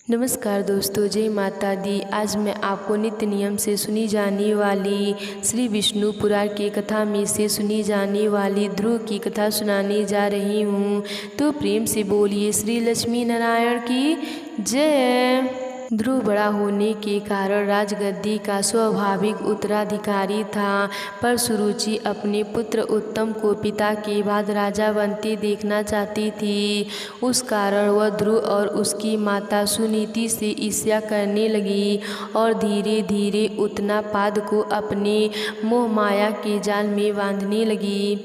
नमस्कार दोस्तों, जय माता दी। आज मैं आपको नित्य नियम से सुनी जाने वाली श्री विष्णु पुराण की कथा में से सुनी जाने वाली ध्रुव की कथा सुनाने जा रही हूँ। तो प्रेम से बोलिए श्री लक्ष्मी नारायण की जय। ध्रुव बड़ा होने के कारण राजगद्दी का स्वाभाविक उत्तराधिकारी था, पर सुरुचि अपने पुत्र उत्तम को पिता के बाद राजा बनते देखना चाहती थी। उस कारण वह ध्रुव और उसकी माता सुनीति से ईर्ष्या करने लगी और धीरे धीरे उत्तानपाद को अपने मोह माया के जाल में बांधने लगी।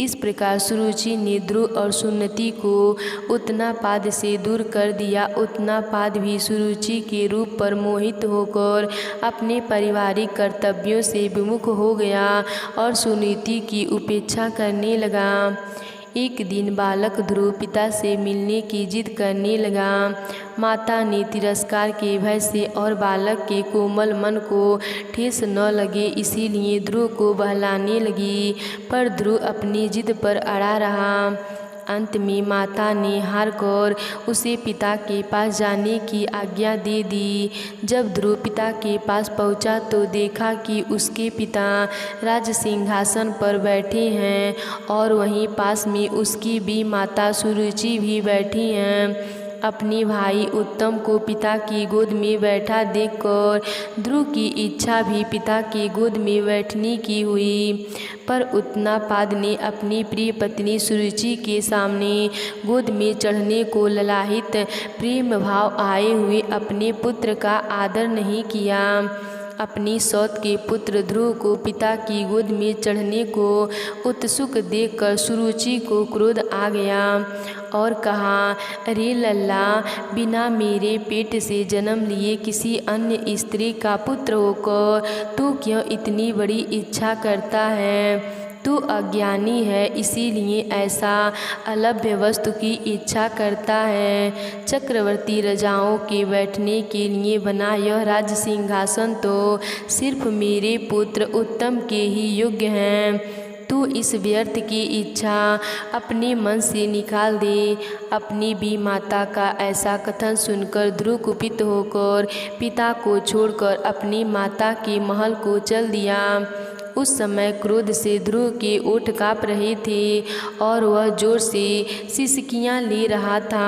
इस प्रकार सुरुचि ने ध्रुव और सुनीति को उत्तानपाद से दूर कर दिया। उत्तानपाद भी सुरुचि के रूप पर मोहित होकर अपने पारिवारिक कर्तव्यों से विमुख हो गया और सुनीति की उपेक्षा करने लगा। एक दिन बालक ध्रुव पिता से मिलने की जिद करने लगा। माता ने तिरस्कार के भय से और बालक के कोमल मन को ठेस न लगे इसीलिए ध्रुव को बहलाने लगी, पर ध्रुव अपनी जिद पर अड़ा रहा। अंत में माता ने हार कर उसे पिता के पास जाने की आज्ञा दे दी। जब ध्रुव पिता के पास पहुंचा तो देखा कि उसके पिता राज सिंहासन पर बैठे हैं और वहीं पास में उसकी भी माता सुरुचि भी बैठी हैं। अपने भाई उत्तम को पिता की गोद में बैठा देखकर ध्रुव की इच्छा भी पिता की गोद में बैठने की हुई, पर उत्तानपाद ने अपनी प्रिय पत्नी सुरुचि के सामने गोद में चढ़ने को ललाहित प्रेम भाव आए हुए अपने पुत्र का आदर नहीं किया। अपनी सौत के पुत्र ध्रुव को पिता की गोद में चढ़ने को उत्सुक देखकर सुरुचि को क्रोध आ गया और कहा, अरे लल्ला, बिना मेरे पेट से जन्म लिए किसी अन्य स्त्री का पुत्र होकर तू क्यों इतनी बड़ी इच्छा करता है? तू अज्ञानी है, इसीलिए ऐसा अलभ्य वस्तु की इच्छा करता है। चक्रवर्ती राजाओं के बैठने के लिए बना यह राज सिंहासन तो सिर्फ मेरे पुत्र उत्तम के ही योग्य हैं। तू इस व्यर्थ की इच्छा अपने मन से निकाल दे। अपनी भी माता का ऐसा कथन सुनकर ध्रुव कुपित होकर पिता को छोड़कर अपनी माता के महल को चल दिया। उस समय क्रोध से ध्रुव के ओठ काँप रहे थे और वह जोर से सिसकियाँ ले रहा था।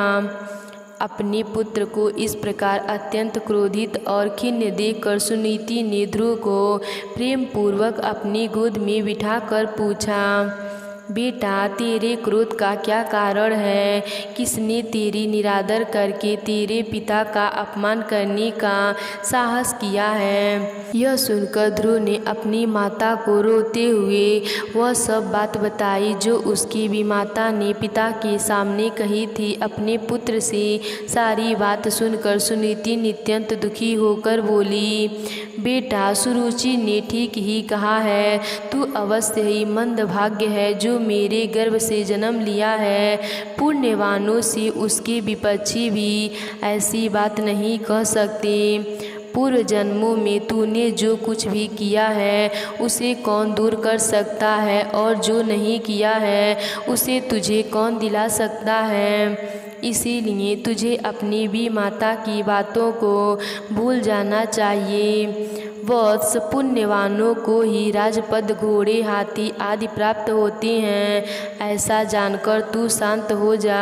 अपने पुत्र को इस प्रकार अत्यंत क्रोधित और खिन्न देखकर सुनीति ने ध्रुव को प्रेम पूर्वक अपनी गोद में बिठाकर पूछा, बेटा, तेरे क्रोध का क्या कारण है? किसने तेरी निरादर करके तेरे पिता का अपमान करने का साहस किया है? यह सुनकर ध्रुव ने अपनी माता को रोते हुए वह सब बात बताई जो उसकी भी माता ने पिता के सामने कही थी। अपने पुत्र से सारी बात सुनकर सुनीति नित्यंत दुखी होकर बोली, बेटा, सुरुचि ने ठीक ही कहा है। तू अवश्य ही मंदभाग्य है जो मेरे गर्भ से जन्म लिया है। पुण्यवानों से उसके विपक्षी भी ऐसी बात नहीं कह सकते। पूर्व जन्मों में तूने जो कुछ भी किया है उसे कौन दूर कर सकता है, और जो नहीं किया है उसे तुझे कौन दिला सकता है। इसीलिए तुझे अपनी भी माता की बातों को भूल जाना चाहिए। वत्स, पुण्यवानों को ही राजपद, घोड़े, हाथी आदि प्राप्त होते हैं। ऐसा जानकर तू शांत हो जा।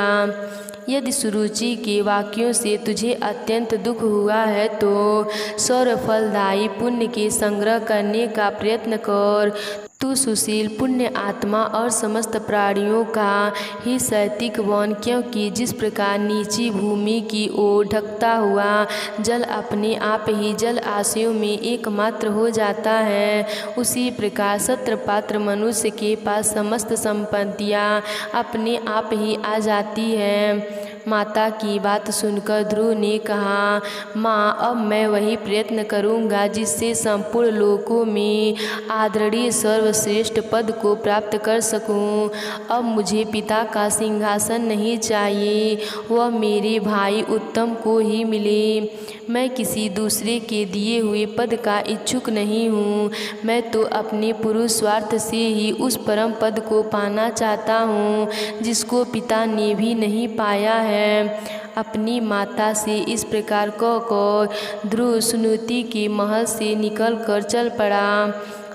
यदि सुरुचि के वाक्यों से तुझे अत्यंत दुख हुआ है तो सर्वफलदायी पुण्य के संग्रह करने का प्रयत्न कर। तू सुशील, पुण्य आत्मा और समस्त प्राणियों का ही सात्विक बन, क्योंकि जिस प्रकार नीची भूमि की ओर ढकता हुआ जल अपने आप ही जल आशयों में एकमात्र हो जाता है, उसी प्रकार सत्रपात्र मनुष्य के पास समस्त संपत्तियाँ अपने आप ही आ जाती है। माता की बात सुनकर ध्रुव ने कहा, माँ, अब मैं वही प्रयत्न करूँगा जिससे संपूर्ण लोकों में आदरणीय सर्वश्रेष्ठ पद को प्राप्त कर सकूँ। अब मुझे पिता का सिंहासन नहीं चाहिए, वह मेरे भाई उत्तम को ही मिले। मैं किसी दूसरे के दिए हुए पद का इच्छुक नहीं हूँ। मैं तो अपने पुरुष स्वार्थ से ही उस परम पद को पाना चाहता हूँ जिसको पिता ने भी नहीं पाया है। है। अपनी माता से इस प्रकार कहकर ध्रुव सुनीति के महल से निकलकर चल पड़ा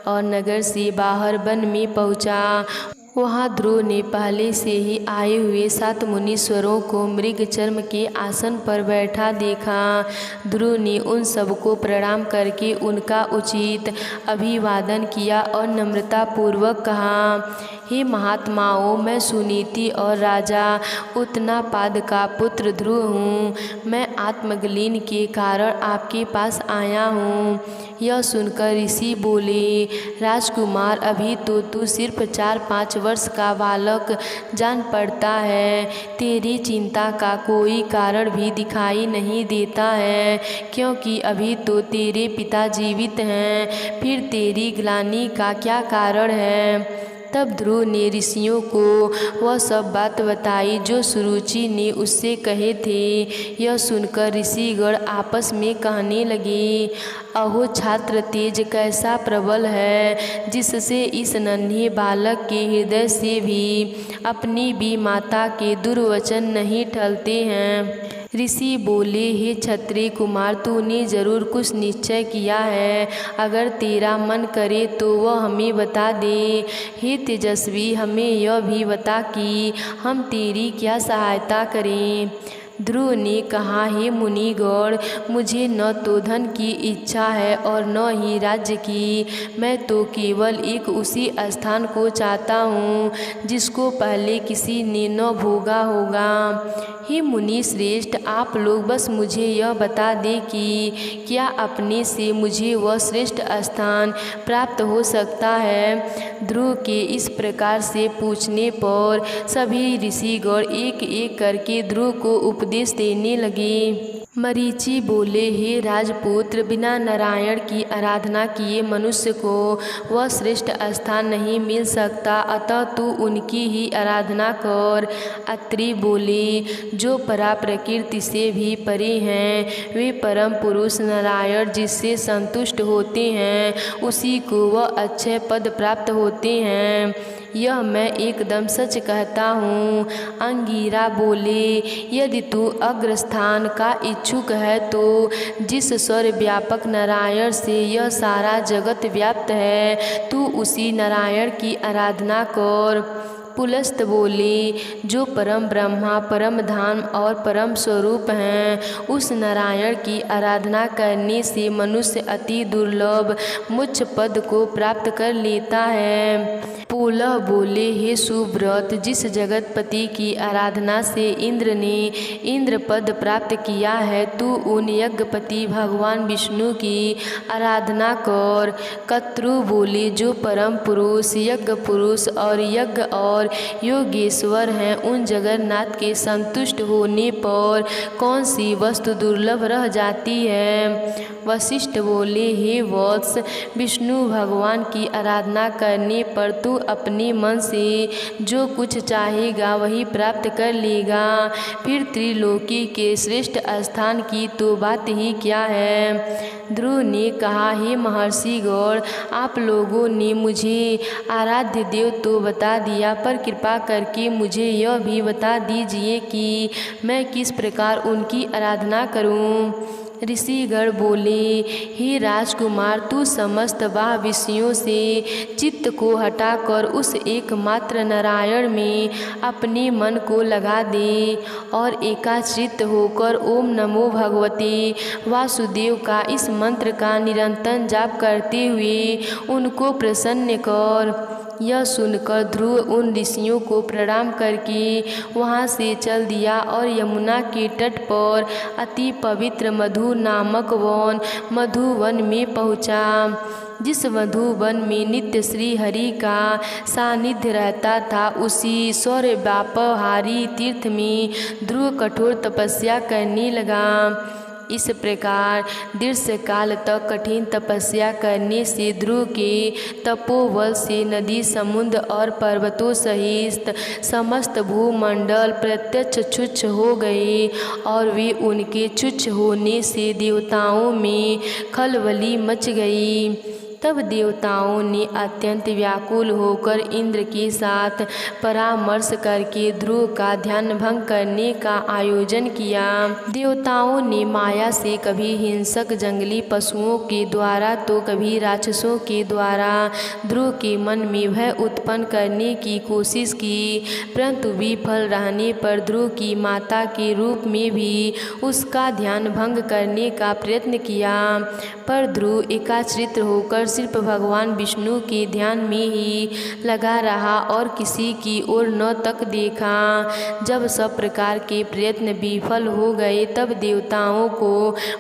और नगर से बाहर वन में पहुंचा। वहाँ ध्रुव ने पहले से ही आए हुए 7 मुनीश्वरों को मृग चर्म के आसन पर बैठा देखा। ध्रुव ने उन सबको प्रणाम करके उनका उचित अभिवादन किया और नम्रता पूर्वक कहा, हे महात्माओं, मैं सुनीति और राजा उत्तानपाद का पुत्र ध्रुव हूँ। मैं आत्मग्लानि के कारण आपके पास आया हूँ। यह सुनकर ऋषि बोले, राजकुमार, अभी तो तू सिर्फ 4-5 वर्ष का बालक जान पड़ता है। तेरी चिंता का कोई कारण भी दिखाई नहीं देता है, क्योंकि अभी तो तेरे पिता जीवित हैं। फिर तेरी ग्लानि का क्या कारण है? तब ध्रुव ने ऋषियों को वह सब बात बताई जो सुरुचि ने उससे कहे थे। यह सुनकर ऋषिगण आपस में कहने लगे, अहो छात्र, तेज कैसा प्रबल है, जिससे इस नन्हे बालक के हृदय से भी अपनी भी माता के दुर्वचन नहीं टलते हैं। ऋषि बोले, हे क्षत्रिय कुमार, तूने जरूर कुछ निश्चय किया है। अगर तेरा मन करे तो वह हमें बता दे। हे तेजस्वी, हमें यह भी बता कि हम तेरी क्या सहायता करें। ध्रुव ने कहा, हे मुनिगण, मुझे न तो धन की इच्छा है और न ही राज्य की। मैं तो केवल एक उसी स्थान को चाहता हूँ जिसको पहले किसी ने न भोगा होगा। हे मुनि श्रेष्ठ, आप लोग बस मुझे यह बता दें कि क्या अपने से मुझे वह श्रेष्ठ स्थान प्राप्त हो सकता है। ध्रुव के इस प्रकार से पूछने पर सभी ऋषिगण एक एक करके ध्रुव को उपदेश देने लगे। मरीचि बोले, हे राजपुत्र, बिना नारायण की आराधना किए मनुष्य को वह श्रेष्ठ स्थान नहीं मिल सकता, अतः तू उनकी ही आराधना कर। अत्रि बोले, जो परा प्रकृति से भी परे हैं, वे परम पुरुष नारायण जिससे संतुष्ट होते हैं, उसी को वह अक्षय पद प्राप्त होते हैं। यह मैं एकदम सच कहता हूँ। अंगिरा बोले, यदि तू अग्रस्थान का इच्छुक है तो जिस सर्वव्यापक नारायण से यह सारा जगत व्याप्त है, तू उसी नारायण की आराधना कर। पुलस्त बोले, जो परम ब्रह्मा, परम धाम और परम स्वरूप हैं, उस नारायण की आराधना करने से मनुष्य अति दुर्लभ मोक्ष पद को प्राप्त कर लेता है। पुलह बोले, हे सुव्रत, जिस जगतपति की आराधना से इंद्र ने इंद्र पद प्राप्त किया है, तू उन यज्ञपति भगवान विष्णु की आराधना कर। कत्रु बोले, जो परम पुरुष, यज्ञ पुरुष और यज्ञ और योगेश्वर हैं, उन जगन्नाथ के संतुष्ट होने पर कौन सी वस्तु दुर्लभ रह जाती है। वशिष्ठ बोले, हे वत्स, विष्णु भगवान की आराधना करने पर तू अपने मन से जो कुछ चाहेगा वही प्राप्त कर लेगा। फिर त्रिलोकी के श्रेष्ठ स्थान की तो बात ही क्या है। ध्रुव ने कहा, हे महर्षिगण, आप लोगों ने मुझे आराध्य देव तो बता दिया, पर कृपा करके मुझे यह भी बता दीजिए कि मैं किस प्रकार उनकी आराधना करूं। ऋषिगण बोले, हे राजकुमार, तू समस्त बाह्य विषयों से चित्त को हटाकर उस एकमात्र नारायण में अपने मन को लगा दे और एकाचित्त होकर ओम नमो भगवते वासुदेव का इस मंत्र का निरंतर जाप करते हुए उनको प्रसन्न कर। यह सुनकर ध्रुव उन ऋषियों को प्रणाम करके वहाँ से चल दिया और यमुना के तट पर अति पवित्र मधु नामक मधुवन में पहुँचा। जिस मधुवन में नित्य श्री हरि का सानिध्य रहता था, उसी सौरव्यापहारी तीर्थ में ध्रुव कठोर तपस्या करने लगा। इस प्रकार दीर्घ काल तक कठिन तपस्या करने से ध्रुव के तपोबल से नदी, समुद्र और पर्वतों सहित समस्त भूमंडल प्रत्यक्ष क्षुच्छ हो गए और वे उनके क्षुच्छ होने से देवताओं में खलबली मच गई। तब देवताओं ने अत्यंत व्याकुल होकर इंद्र के साथ परामर्श करके ध्रुव का ध्यान भंग करने का आयोजन किया। देवताओं ने माया से कभी हिंसक जंगली पशुओं के द्वारा तो कभी राक्षसों के द्वारा ध्रुव के मन में भय उत्पन्न करने की कोशिश की, परंतु विफल रहने पर ध्रुव की माता के रूप में भी उसका ध्यान भंग करने का प्रयत्न किया। पर ध्रुव एकाग्रचित्त होकर सिर्फ भगवान विष्णु के ध्यान में ही लगा रहा और किसी की ओर न तक देखा। जब सब प्रकार के प्रयत्न विफल हो गए तब देवताओं को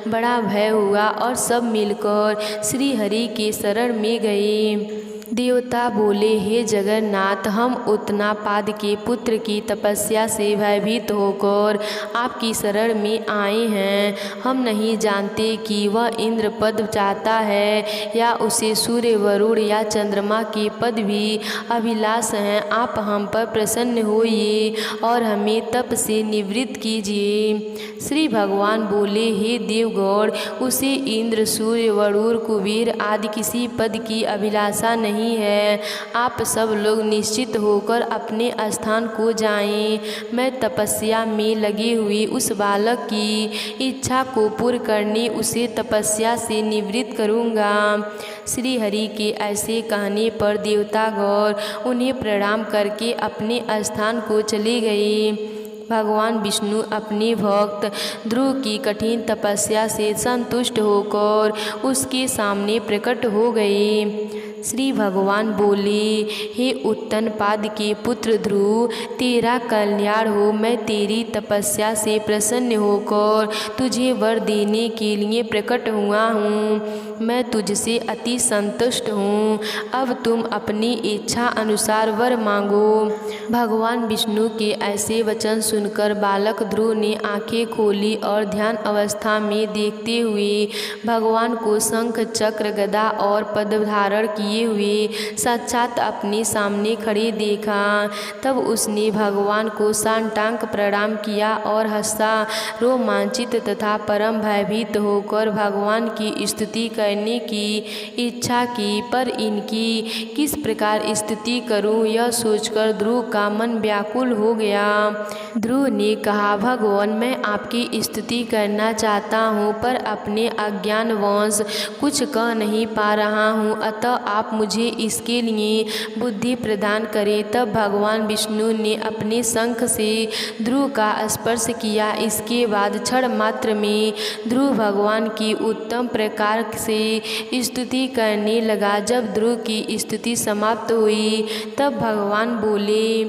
बड़ा भय हुआ और सब मिलकर श्री हरि के शरण में गए। देवता बोले, हे जगन्नाथ, हम उत्तानपाद के पुत्र की तपस्या से भयभीत होकर आपकी शरण में आए हैं। हम नहीं जानते कि वह इंद्र पद चाहता है या उसे सूर्य, वरुण या चंद्रमा के पद भी अभिलाष हैं। आप हम पर प्रसन्न होइए और हमें तप से निवृत्त कीजिए। श्री भगवान बोले, हे देवगण, उसे इंद्र, सूर्य, वरुण, कुबेर आदि किसी पद की अभिलाषा नहीं है। आप सब लोग निश्चित होकर अपने स्थान को जाएं। मैं तपस्या में लगे हुए उस बालक की इच्छा को पूर्ण करने उसे तपस्या से निवृत्त करूँगा। श्री हरि के ऐसे कहने पर देवतागण उन्हें प्रणाम करके अपने स्थान को चले गए। भगवान विष्णु अपने भक्त ध्रुव की कठिन तपस्या से संतुष्ट होकर उसके सामने प्रकट हो गए। श्री भगवान बोले, हे उत्तानपाद के पुत्र ध्रुव, तेरा कल्याण हो। मैं तेरी तपस्या से प्रसन्न होकर तुझे वर देने के लिए प्रकट हुआ हूँ। मैं तुझसे अति संतुष्ट हूँ। अब तुम अपनी इच्छा अनुसार वर मांगो। भगवान विष्णु के ऐसे वचन सुनकर बालक ध्रुव ने आंखें खोली और ध्यान अवस्था में देखते हुए भगवान को शंख, चक्र, गदा और पद्म धारण किए हुए साक्षात अपने सामने खड़े देखा। तब उसने भगवान को साष्टांग प्रणाम किया और हंसा। रोमांचित तथा परम भयभीत होकर भगवान की स्तुति करने की इच्छा की, पर इनकी किस प्रकार स्तुति करूं यह सोचकर ध्रुव का मन व्याकुल हो गया। ध्रुव ने कहा, भगवान, मैं आपकी स्तुति करना चाहता हूँ पर अपने अज्ञानवश कुछ कह नहीं पा रहा हूँ, अतः आप मुझे इसके लिए बुद्धि प्रदान करें। तब भगवान विष्णु ने अपने शंख से ध्रुव का स्पर्श किया। इसके बाद क्षण मात्र में ध्रुव भगवान की उत्तम प्रकार से स्तुति करने लगा। जब ध्रुव की स्तुति समाप्त हुई तब भगवान बोले,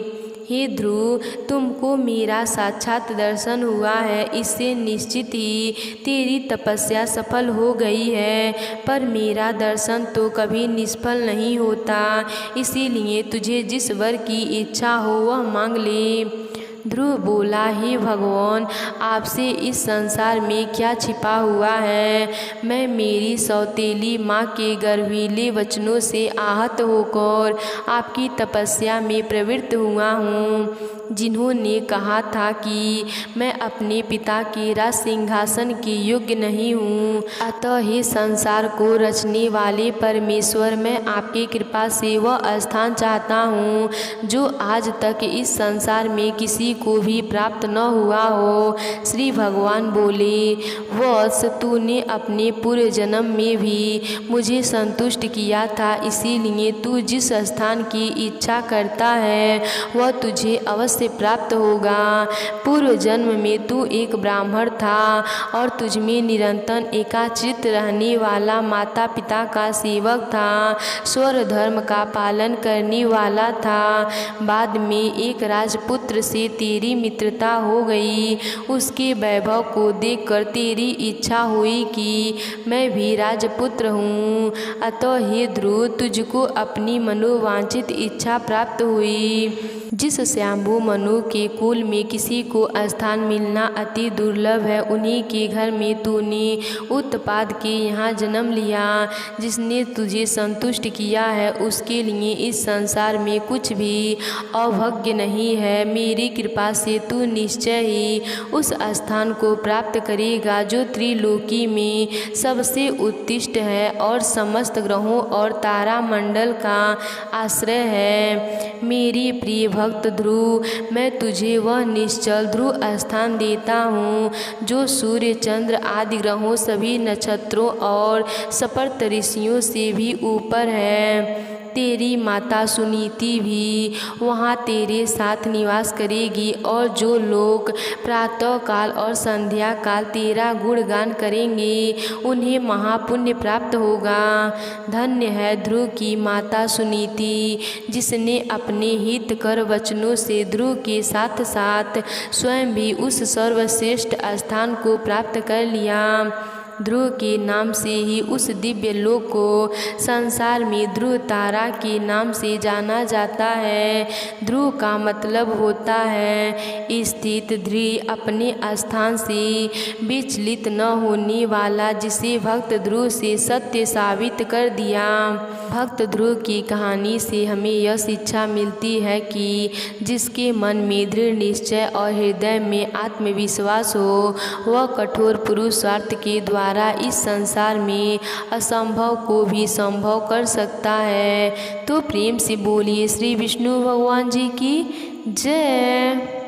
हे ध्रुव, तुमको मेरा साक्षात दर्शन हुआ है, इससे निश्चित ही तेरी तपस्या सफल हो गई है। पर मेरा दर्शन तो कभी निष्फल नहीं होता, इसीलिए तुझे जिस वर की इच्छा हो वह मांग ले। ध्रुव बोला, हे भगवान, आपसे इस संसार में क्या छिपा हुआ है। मैं मेरी सौतेली माँ के गर्वीले वचनों से आहत होकर आपकी तपस्या में प्रवृत्त हुआ हूँ, जिन्होंने कहा था कि मैं अपने पिता के राज सिंहासन के योग्य नहीं हूँ। अतः हे संसार को रचने वाले परमेश्वर, मैं आपकी कृपा से वह स्थान चाहता हूँ जो आज तक इस संसार में किसी को भी प्राप्त न हुआ हो। श्री भगवान बोले, वत्स, तूने अपने पूर्व जन्म में भी मुझे संतुष्ट किया था, इसीलिए तू जिस स्थान की इच्छा करता है वह तुझे अवश्य प्राप्त होगा। पूर्व जन्म में तू एक ब्राह्मण था और तुझमें निरंतर एकाग्रचित्त रहने वाला माता पिता का सेवक था, स्वर धर्म का पालन करने वाला था। बाद में एक राजपुत्र से तेरी मित्रता हो गई। उसके वैभव को देखकर तेरी इच्छा हुई कि मैं भी राजपुत्र हूँ। अतः हे ध्रुव, तुझको अपनी मनोवांछित इच्छा प्राप्त हुई। जिस श्याम्भू मनु के कुल में किसी को स्थान मिलना अति दुर्लभ है। उन्हीं के घर में तूने उत्पाद के यहाँ जन्म लिया। जिसने तुझे संतुष्ट किया है उसके लिए इस संसार में कुछ भी अभाग्य नहीं है। मेरी कृपा से तू निश्चय ही उस स्थान को प्राप्त करेगा जो त्रिलोकी में सबसे उत्कृष्ट है और समस्त ग्रहों और तारा मंडल का आश्रय है। मेरी प्रिय भक्त ध्रुव, मैं तुझे वह निश्चल ध्रुव स्थान देता हूँ जो सूर्य चंद्र आदि ग्रहों सभी नक्षत्रों और सप्त ऋषियों से भी ऊपर है। तेरी माता सुनीति भी वहाँ तेरे साथ निवास करेगी और जो लोग प्रातः काल और संध्या काल तेरा गुणगान करेंगे उन्हें महापुण्य प्राप्त होगा। धन्य है ध्रुव की माता सुनीति, जिसने अपने हितकर वचनों से ध्रुव के साथ साथ स्वयं भी उस सर्वश्रेष्ठ स्थान को प्राप्त कर लिया। ध्रुव के नाम से ही उस दिव्य लोक को संसार में ध्रुव तारा के नाम से जाना जाता है। ध्रुव का मतलब होता है स्थित ध्रुव, अपने स्थान से विचलित न होने वाला, जिसे भक्त ध्रुव से सत्य साबित कर दिया। भक्त ध्रुव की कहानी से हमें यह शिक्षा मिलती है कि जिसके मन में दृढ़ निश्चय और हृदय में आत्मविश्वास हो वह कठोर पुरुषार्थ के द्वारा इस संसार में असंभव को भी संभव कर सकता है। तो प्रेम से बोलिए श्री विष्णु भगवान जी की जय।